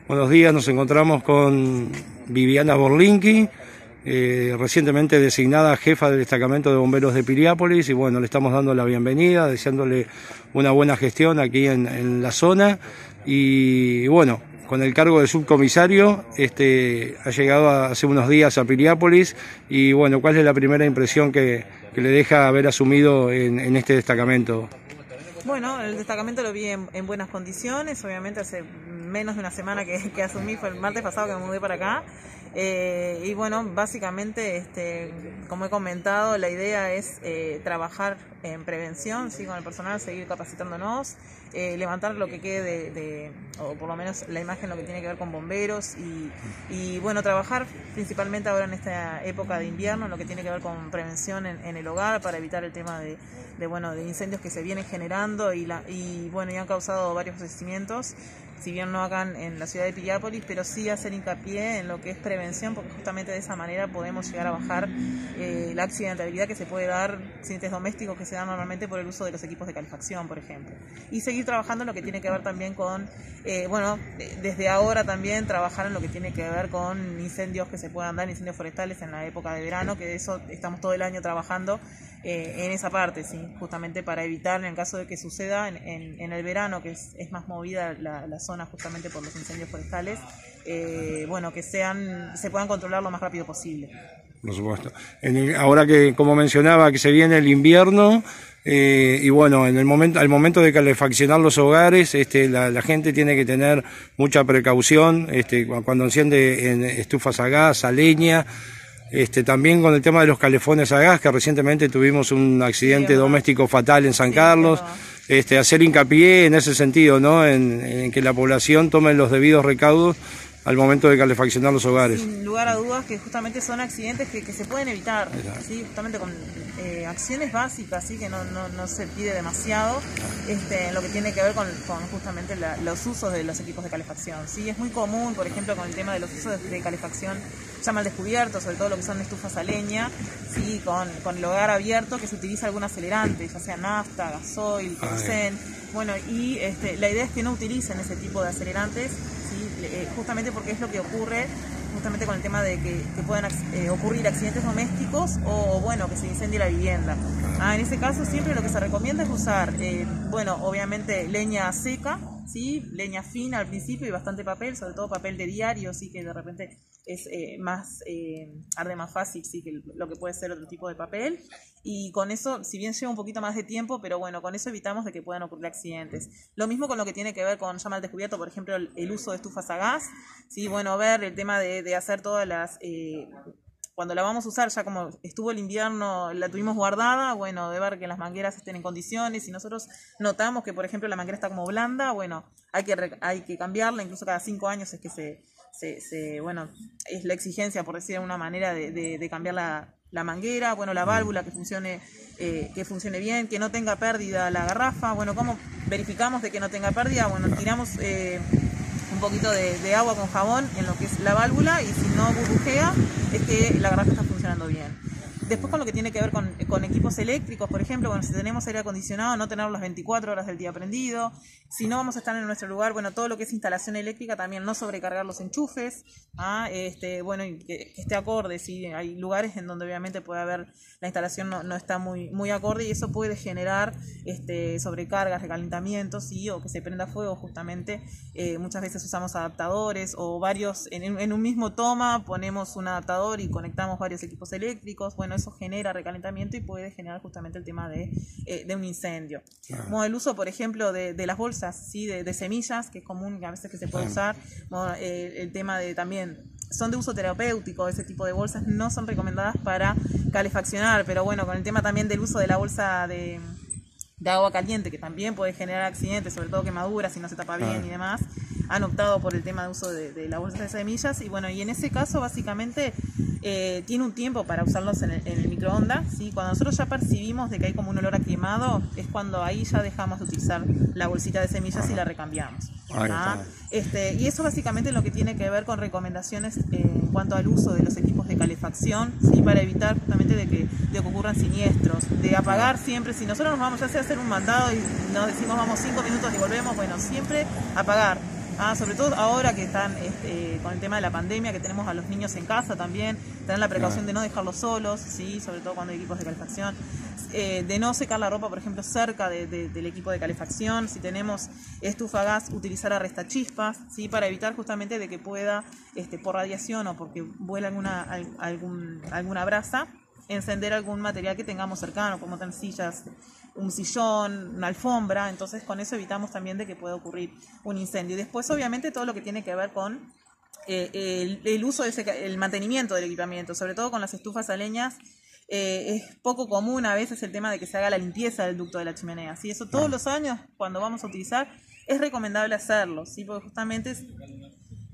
Buenos días, nos encontramos con Viviana Borlinqui, recientemente designada jefa del destacamento de bomberos de Piriápolis, y bueno, le estamos dando la bienvenida, deseándole una buena gestión aquí en la zona, y bueno, con el cargo de subcomisario, ha llegado hace unos días a Piriápolis, y bueno, ¿cuál es la primera impresión que le deja haber asumido en este destacamento? Bueno, el destacamento lo vi en buenas condiciones, obviamente hace menos de una semana que asumí, fue el martes pasado que me mudé para acá. Y bueno, básicamente, como he comentado, la idea es trabajar en prevención, ¿sí? Con el personal, seguir capacitándonos, levantar lo que quede o por lo menos la imagen, lo que tiene que ver con bomberos y bueno, trabajar principalmente ahora en esta época de invierno, lo que tiene que ver con prevención en el hogar para evitar el tema de incendios que se vienen generando y bueno, ya han causado varios fallecimientos, si bien no acá en la ciudad de Piriápolis, pero sí hacer hincapié en lo que es prevención, porque justamente de esa manera podemos llegar a bajar la accidentabilidad que se puede dar, accidentes domésticos que se dan normalmente por el uso de los equipos de calefacción, por ejemplo. Y seguir trabajando en lo que tiene que ver también con, desde ahora también trabajar en lo que tiene que ver con incendios que se puedan dar, incendios forestales en la época de verano, que de eso estamos todo el año trabajando en esa parte, sí, justamente para evitar, en el caso de que suceda en el verano, que es más movida la zona justamente por los incendios forestales, bueno, que se puedan controlar lo más rápido posible. Por supuesto. Ahora que, como mencionaba, que se viene el invierno, y bueno, al momento de calefaccionar los hogares, la gente tiene que tener mucha precaución, cuando enciende en estufas a gas, a leña. También con el tema de los calefones a gas, que recientemente tuvimos un accidente doméstico fatal en San Carlos, hacer hincapié en ese sentido, ¿no? En que la población tome los debidos recaudos al momento de calefaccionar los hogares. Sin lugar a dudas que justamente son accidentes que se pueden evitar, ¿sí? Justamente con acciones básicas, ¿sí? Que no se pide demasiado, en lo que tiene que ver con justamente los usos de los equipos de calefacción, ¿sí? Es muy común, por ejemplo, con el tema de los usos de calefacción, llama al descubierto, sobre todo lo que son estufas a leña, ¿sí? Con el hogar abierto, que se utiliza algún acelerante, ya sea nafta, gasoil, querosén. Bueno, y la idea es que no utilicen ese tipo de acelerantes, ¿sí? Justamente porque es lo que ocurre justamente con el tema de que puedan ocurrir accidentes domésticos o bueno, que se incendie la vivienda. En ese caso siempre lo que se recomienda es usar, bueno, obviamente leña seca, ¿sí? Leña fina al principio y bastante papel, sobre todo papel de diario, sí, que de repente es arde más fácil, sí, que lo que puede ser otro tipo de papel, y con eso, si bien lleva un poquito más de tiempo, pero bueno, con eso evitamos de que puedan ocurrir accidentes. Lo mismo con lo que tiene que ver con llama al descubierto, por ejemplo, el uso de estufas a gas, sí, bueno, ver el tema de hacer todas las cuando la vamos a usar, ya como estuvo el invierno, la tuvimos guardada, bueno, de ver que las mangueras estén en condiciones. Si nosotros notamos que, por ejemplo, la manguera está como blanda, bueno, hay que cambiarla, incluso cada 5 años es que bueno, es la exigencia, por decir de alguna manera, de cambiar la manguera, bueno, la válvula que funcione bien, que no tenga pérdida la garrafa. Bueno, ¿cómo verificamos de que no tenga pérdida? Bueno, tiramos un poquito de agua con jabón en lo que es la válvula, y si no burbujea es que la garrafa está funcionando bien. Después, con lo que tiene que ver con equipos eléctricos, por ejemplo, bueno, si tenemos aire acondicionado, no tenerlo las 24 horas del día prendido. Si no vamos a estar en nuestro lugar, bueno, todo lo que es instalación eléctrica también, no sobrecargar los enchufes, bueno, y que esté acorde, ¿sí? Hay lugares en donde obviamente puede haber, la instalación no está muy acorde, y eso puede generar sobrecargas, recalentamientos, ¿sí? O que se prenda fuego justamente. Muchas veces usamos adaptadores o varios, en un mismo toma ponemos un adaptador y conectamos varios equipos eléctricos. Bueno, eso genera recalentamiento y puede generar justamente el tema de un incendio. Bueno, el uso, por ejemplo, de las bolsas, ¿sí? de semillas, que es común a veces que se puede usar. Bueno, el tema de también, son de uso terapéutico, ese tipo de bolsas no son recomendadas para calefaccionar, pero bueno, con el tema también del uso de la bolsa de agua caliente, que también puede generar accidentes, sobre todo quemaduras si no se tapa bien y demás, han optado por el tema de uso de la bolsa de semillas. Y bueno, y en ese caso básicamente tiene un tiempo para usarlos en el microondas, ¿sí? Cuando nosotros ya percibimos de que hay como un olor a quemado, es cuando ahí ya dejamos de utilizar la bolsita de semillas y la recambiamos. Y eso básicamente es lo que tiene que ver con recomendaciones en cuanto al uso de los equipos de calefacción, ¿sí? Para evitar justamente de que ocurran siniestros, de apagar siempre. Si nosotros nos vamos ya sea a hacer un mandado y nos decimos vamos 5 minutos y volvemos, bueno, siempre apagar. Sobre todo ahora que están con el tema de la pandemia, que tenemos a los niños en casa también, tener la precaución de no dejarlos solos, ¿sí? Sobre todo cuando hay equipos de calefacción, de no secar la ropa, por ejemplo, cerca del equipo de calefacción. Si tenemos estufa a gas, utilizar arrestachispas, ¿sí? Para evitar justamente de que pueda, por radiación o porque vuela alguna brasa, encender algún material que tengamos cercano, como sillas, un sillón, una alfombra. Entonces con eso evitamos también de que pueda ocurrir un incendio. Y después obviamente todo lo que tiene que ver con el uso el mantenimiento del equipamiento, sobre todo con las estufas a leñas. Es poco común a veces el tema de que se haga la limpieza del ducto de la chimenea, ¿sí? Eso todos los años cuando vamos a utilizar es recomendable hacerlo, ¿sí? Porque justamente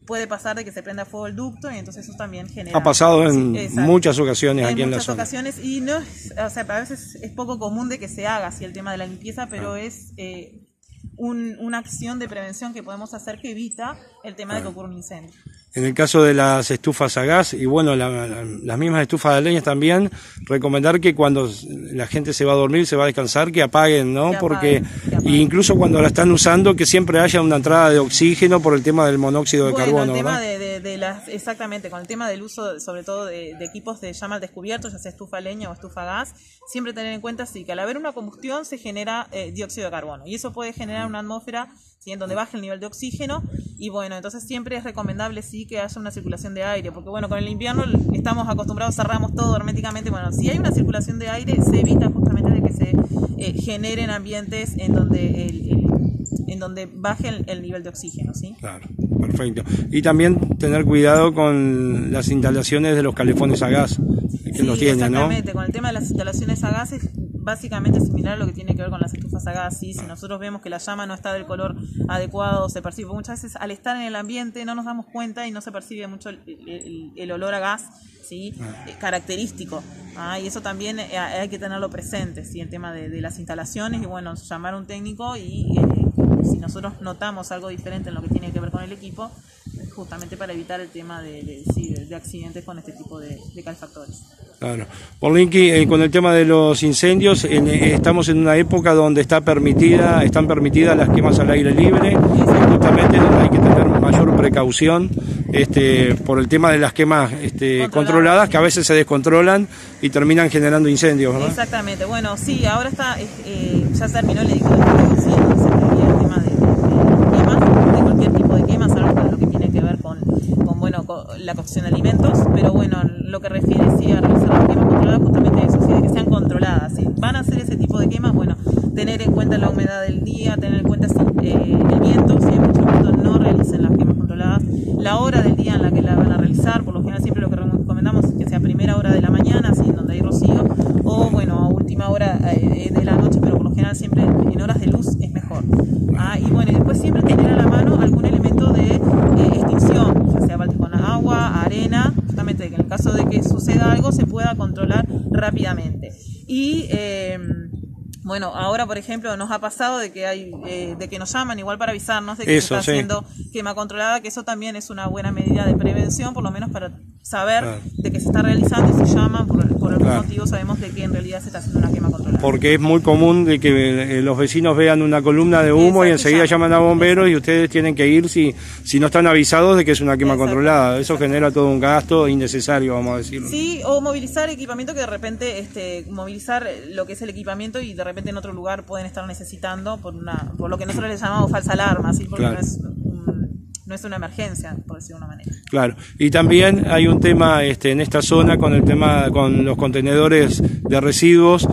puede pasar de que se prenda fuego el ducto y entonces eso también genera... Ha pasado en muchas ocasiones aquí en la zona. En muchas ocasiones, y no es, a veces es poco común de que se haga así el tema de la limpieza, pero es una acción de prevención que podemos hacer que evita el tema de que ocurra un incendio. En el caso de las estufas a gas y bueno, las mismas estufas de leña también, recomendar que cuando la gente se va a dormir, se va a descansar, que apaguen, ¿no? Porque incluso cuando la están usando, que siempre haya una entrada de oxígeno por el tema del monóxido de carbono, el tema ¿verdad? Exactamente, con el tema del uso, sobre todo de equipos de llama al descubierto, ya sea estufa a leña o estufa a gas, siempre tener en cuenta que al haber una combustión se genera dióxido de carbono y eso puede generar una atmósfera, ¿sí? En donde baje el nivel de oxígeno y bueno, entonces siempre es recomendable que haya una circulación de aire, porque bueno, con el invierno estamos acostumbrados, cerramos todo herméticamente. Bueno, si hay una circulación de aire, se evita justamente de que se generen ambientes en donde baje el nivel de oxígeno, ¿sí? Claro, perfecto. Y también tener cuidado con las instalaciones de los calefones a gas, que los tienen, ¿no? Exactamente, con el tema de las instalaciones a gas es básicamente similar a lo que tiene que ver con las estufas a gas, ¿sí? Si nosotros vemos que la llama no está del color adecuado, se percibe, muchas veces al estar en el ambiente no nos damos cuenta y no se percibe mucho el olor a gas, ¿sí? Característico, y eso también hay que tenerlo presente, ¿sí? El tema de las instalaciones y bueno, llamar a un técnico y si nosotros notamos algo diferente en lo que tiene que ver con el equipo, justamente para evitar el tema de accidentes con este tipo de calefactores. Claro. Porlinqui, con el tema de los incendios, estamos en una época donde están permitidas las quemas al aire libre, justamente donde hay que tener mayor precaución por el tema de las quemas controladas, que a veces se descontrolan y terminan generando incendios, ¿verdad? Exactamente. Bueno, sí, ahora ya terminó el edicto de protección, se prohibía el tema de quemas, de cualquier tipo de quemas, algo de lo que tiene que ver con la cocción de alimentos, pero bueno, lo que refiere a realizar las quemas controladas, justamente eso, ¿sí? De que sean controladas. Si van a hacer ese tipo de quemas, bueno, tener en cuenta la humedad del día, tener en cuenta el viento, si hay mucho viento, no realicen las quemas controladas, la hora del día en la que la van a realizar, por lo general siempre lo que recomendamos es que sea primera hora de la mañana, ¿sí? Donde hay rocío, o bueno, a última hora de la noche, pero por lo general siempre en horas de luz es mejor. Y bueno, y después siempre tener a la mano algún elemento de extinción, ya sea balde con agua, arena, justamente que en el caso de que suceda algo se pueda controlar rápidamente. Y bueno, ahora por ejemplo nos ha pasado de que nos llaman igual para avisarnos de que se está haciendo quema controlada, que eso también es una buena medida de prevención, por lo menos para saber de que se está realizando, y si llaman por algún motivo sabemos de que en realidad se está haciendo una quema controlada. Porque es muy común de que los vecinos vean una columna de humo y enseguida llaman a bomberos y ustedes tienen que ir si no están avisados de que es una quema controlada. Eso genera todo un gasto innecesario, vamos a decirlo. Sí, o movilizar equipamiento que de repente, movilizar lo que es el equipamiento y de repente en otro lugar pueden estar necesitando por lo que nosotros le llamamos falsa alarma, ¿sí? Porque no es una emergencia, por decirlo de una manera. Claro, y también hay un tema en esta zona con los contenedores de residuos,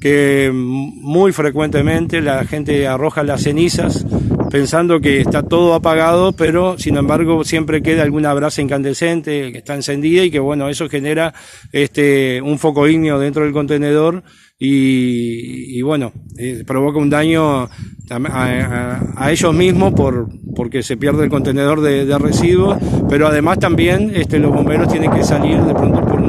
que muy frecuentemente la gente arroja las cenizas pensando que está todo apagado, pero sin embargo siempre queda alguna brasa incandescente que está encendida y que bueno, eso genera un foco ígneo dentro del contenedor y bueno, provoca un daño a ellos mismos porque se pierde el contenedor de residuos, pero además también los bomberos tienen que salir de pronto por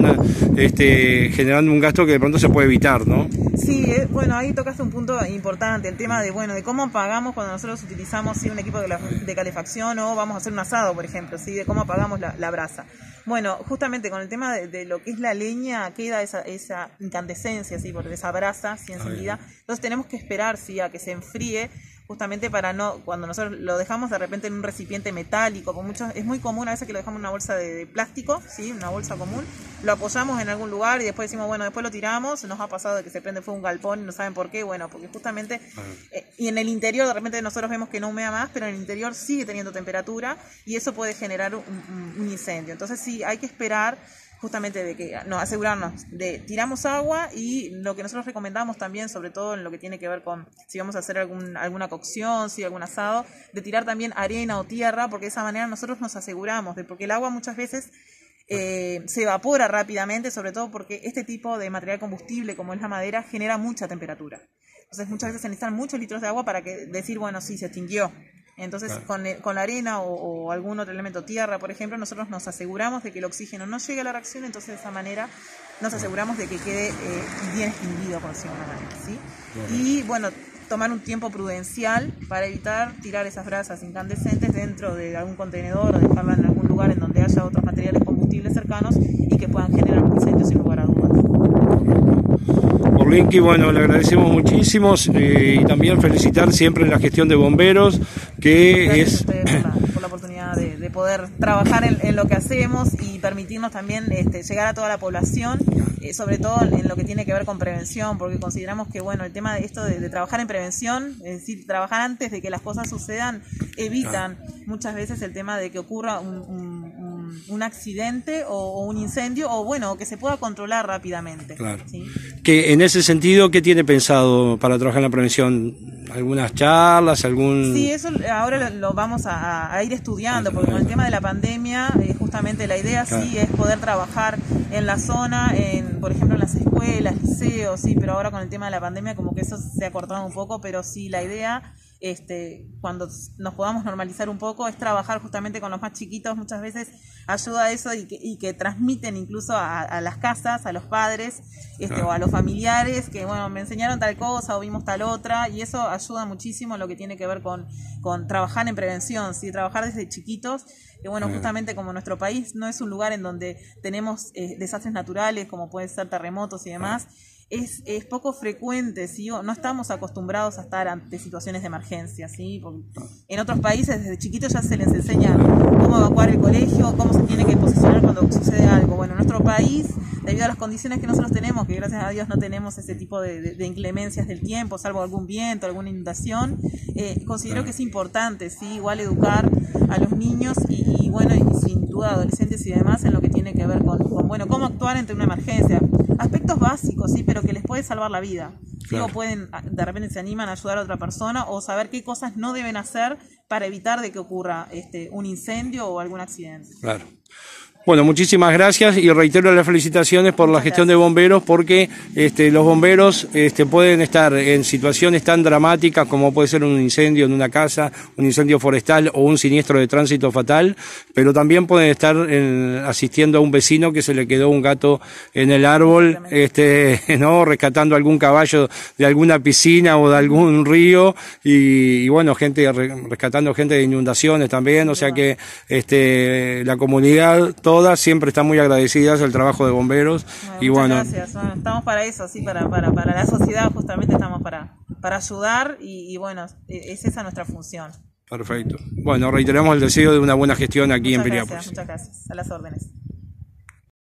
generando un gasto que de pronto se puede evitar, ¿no? Sí, bueno, ahí tocaste un punto importante, el tema de cómo apagamos cuando nosotros utilizamos un equipo de calefacción o vamos a hacer un asado, por ejemplo, ¿sí? De cómo apagamos la brasa. Bueno, justamente con el tema de lo que es la leña queda esa incandescencia, ¿sí? Por esa brasa, ¿sí? Encendida. Entonces tenemos que esperar, ¿sí? A que se enfríe, justamente para no, cuando nosotros lo dejamos de repente en un recipiente metálico, con muchos, es muy común a veces que lo dejamos en una bolsa de plástico, ¿sí? Una bolsa común, lo apoyamos en algún lugar y después decimos, bueno, después lo tiramos, nos ha pasado de que se prende fuego un galpón y no saben por qué, bueno, porque justamente, y en el interior de repente nosotros vemos que no humea más, pero en el interior sigue teniendo temperatura y eso puede generar un incendio. Entonces sí, hay que esperar justamente de que, no, asegurarnos de tiramos agua, y lo que nosotros recomendamos también, sobre todo en lo que tiene que ver con si vamos a hacer alguna cocción, si algún asado, de tirar también arena o tierra, porque de esa manera nosotros nos aseguramos porque el agua muchas veces se evapora rápidamente, sobre todo porque este tipo de material combustible como es la madera genera mucha temperatura. Entonces muchas veces se necesitan muchos litros de agua para decir, bueno, sí, se extinguió. Entonces, con la arena o algún otro elemento, tierra, por ejemplo, nosotros nos aseguramos de que el oxígeno no llegue a la reacción, entonces de esa manera nos aseguramos de que quede bien extinguido, por decirlo de una manera, ¿sí? Y bueno, tomar un tiempo prudencial para evitar tirar esas brasas incandescentes dentro de algún contenedor o dejarla en algún lugar en donde haya otros materiales combustibles cercanos y que puedan generar un incendio sin lugar a dudas. Orlinki, bueno, le agradecemos muchísimo y también felicitar siempre en la gestión de bomberos, que gracias es... a ustedes por la oportunidad de poder trabajar en lo que hacemos y permitirnos también llegar a toda la población, sobre todo en lo que tiene que ver con prevención, porque consideramos que bueno, el tema de esto de trabajar en prevención, es decir, trabajar antes de que las cosas sucedan, evitan muchas veces el tema de que ocurra un accidente o un incendio, o bueno, que se pueda controlar rápidamente. Claro. ¿Sí? Que en ese sentido, ¿qué tiene pensado para trabajar en la prevención? ¿Algunas charlas? Sí, eso ahora lo vamos a ir estudiando, porque con el tema de la pandemia, justamente la idea sí es poder trabajar en la zona, por ejemplo en las escuelas, liceos, sí, pero ahora con el tema de la pandemia como que eso se ha cortado un poco, pero sí, la idea, cuando nos podamos normalizar un poco, es trabajar justamente con los más chiquitos. Muchas veces ayuda a eso y que transmiten incluso a las casas, a los padres o a los familiares, que bueno, me enseñaron tal cosa o vimos tal otra, y eso ayuda muchísimo en lo que tiene que ver con trabajar en prevención, ¿sí? Trabajar desde chiquitos, que bueno, justamente como nuestro país no es un lugar en donde tenemos desastres naturales como pueden ser terremotos y demás, es poco frecuente, ¿sí? No estamos acostumbrados a estar ante situaciones de emergencia, ¿sí? En otros países desde chiquitos ya se les enseña cómo evacuar el colegio, cómo se tiene que posicionar cuando sucede algo. Bueno, en nuestro país, debido a las condiciones que nosotros tenemos, que gracias a Dios no tenemos ese tipo de inclemencias del tiempo, salvo algún viento, alguna inundación, considero que es importante, ¿sí? Igual educar a los niños y bueno, y sin duda adolescentes y demás en lo que tiene que ver con bueno, cómo actuar ante una emergencia. Aspectos básicos, sí, pero que les puede salvar la vida. Claro. O pueden, de repente se animan a ayudar a otra persona, o saber qué cosas no deben hacer para evitar de que ocurra un incendio o algún accidente. Claro. Bueno, muchísimas gracias y reitero las felicitaciones por la gestión de bomberos, porque los bomberos pueden estar en situaciones tan dramáticas como puede ser un incendio en una casa, un incendio forestal o un siniestro de tránsito fatal, pero también pueden estar asistiendo a un vecino que se le quedó un gato en el árbol, ¿no? Rescatando algún caballo de alguna piscina o de algún río y bueno, rescatando gente de inundaciones también, o sea que la comunidad todas siempre están muy agradecidas al trabajo de bomberos. Y bueno, gracias. Bueno, estamos para eso, sí, para la sociedad justamente estamos para ayudar y bueno, es esa nuestra función. Perfecto. Bueno, reiteramos el deseo de una buena gestión aquí en Piriápolis. Muchas gracias. A las órdenes.